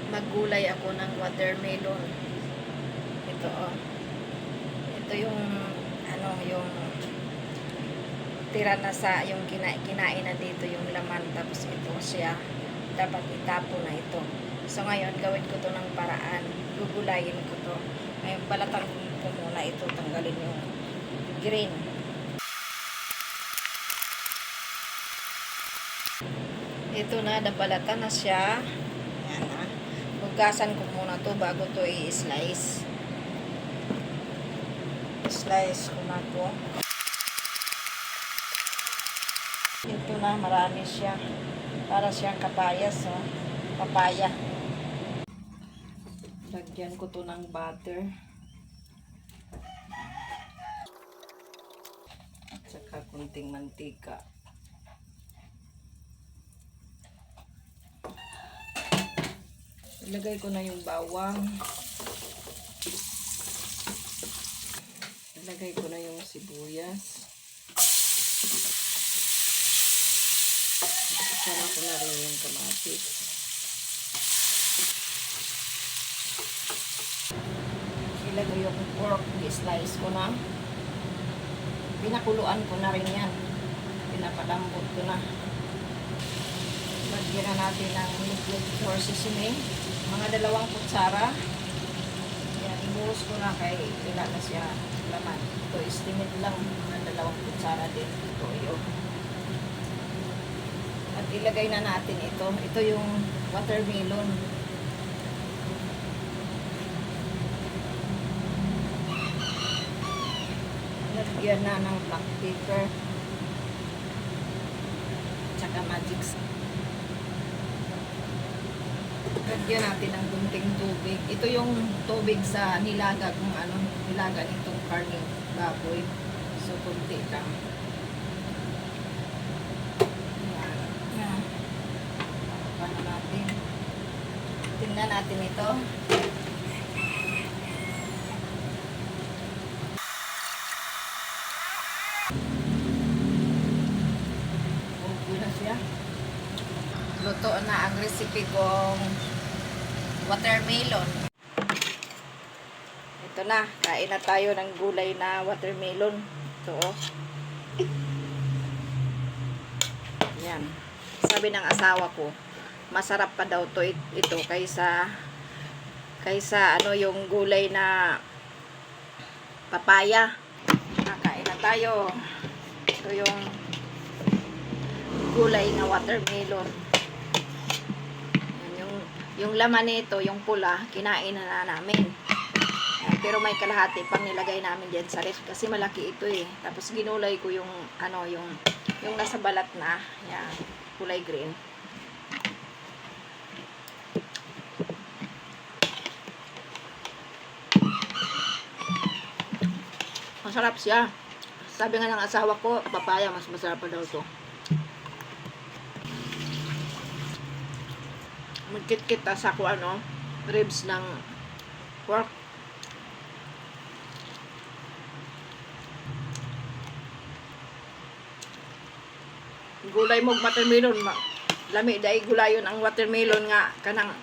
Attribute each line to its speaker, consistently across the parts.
Speaker 1: Maggulay ako ng watermelon. Ito oh. Ito yung yung tira na sa yung kinain na dito yung laman, tapos ito siya dapat itapo na ito. So ngayon gawin ko to ng paraan. Gugulayin ko to. Ngayon balatan ko muna ito, tanggalin yung green. Ito na, nabalatan na siya. Yan na. Hugasan ko muna to bago to i-slice. Slice ko na to. Ito na, marami siya. Para siyang kapayas, oh. Papaya. Lagyan ko to ng butter. At saka kunting mantika. Ilagay ko na yung bawang. Ilagay ko na yung sibuyas. Isama ko na rin yung kamatis. Ilagay yung pork. I-slice ko na. Pinakuluan ko na rin yan. Pinapalambot ko na. Lagyan na natin ng liquid or seasoning. Mga 2 kutsara. Yan, ibuhos ko na kay wala na siya laman. Ito, estimate lang. Mga 2 kutsara din. Ito, yun. At ilagay na natin ito. Ito yung watermelon. Lagyan na ng black pepper. Tsaka magic. Lagyan natin ng kunting tubig. Ito yung tubig sa nilaga kung nilaga nitong karning baboy. So, kunti lang. Yan. Paano natin? Tingnan natin ito. Okay na siya. Luto na ang recipe kong watermelon. Ito na, kain na tayo ng gulay na watermelon. Ito oh. Yan. Sabi ng asawa ko, masarap pa daw to ito kaysa yung gulay na papaya. Kain na tayo. Ito yung gulay na watermelon. Yung laman nito, yung pula, kinain na namin. Pero may kalahati pang nilagay namin diyan sa ref kasi malaki ito eh. Tapos ginulay ko yung yung nasa balat na, yan, kulay green. Masarap siya. Sabi nga ng asawa ko, papaya mas masarap pa daw to. Magkit-kit sa ko ribs ng pork. Gulay mo watermelon, lami dai gulayon ang watermelon nga kanang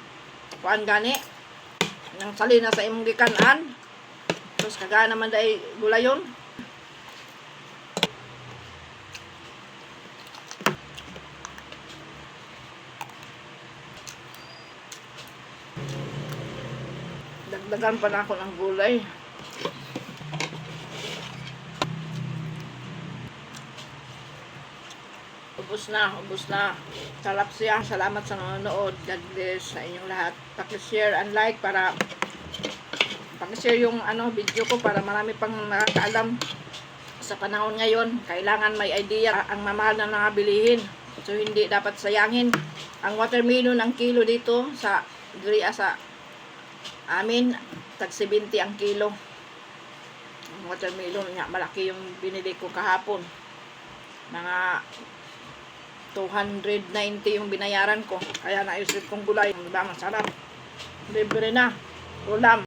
Speaker 1: kuan gani nang salina sa imong gikan-an. Tapos kaga naman dai gulayon. Dagdagan pa na ako ng gulay. Ubus na. Sarap siya. Salamat sa nanonood. God bless sa inyong lahat. Paki-share and like para paki-share yung video ko para marami pang nakakaalam sa panahon ngayon. Kailangan may idea ang mamahal na mga bilihin. So hindi dapat sayangin. Ang watermelon ang kilo dito sa amin, tag 70 ang kilo. Ang watermelon nga, malaki yung binili ko kahapon. Mga 290 yung binayaran ko. Kaya naisip kong gulay. Diba, masarap. Libre na. Ulam.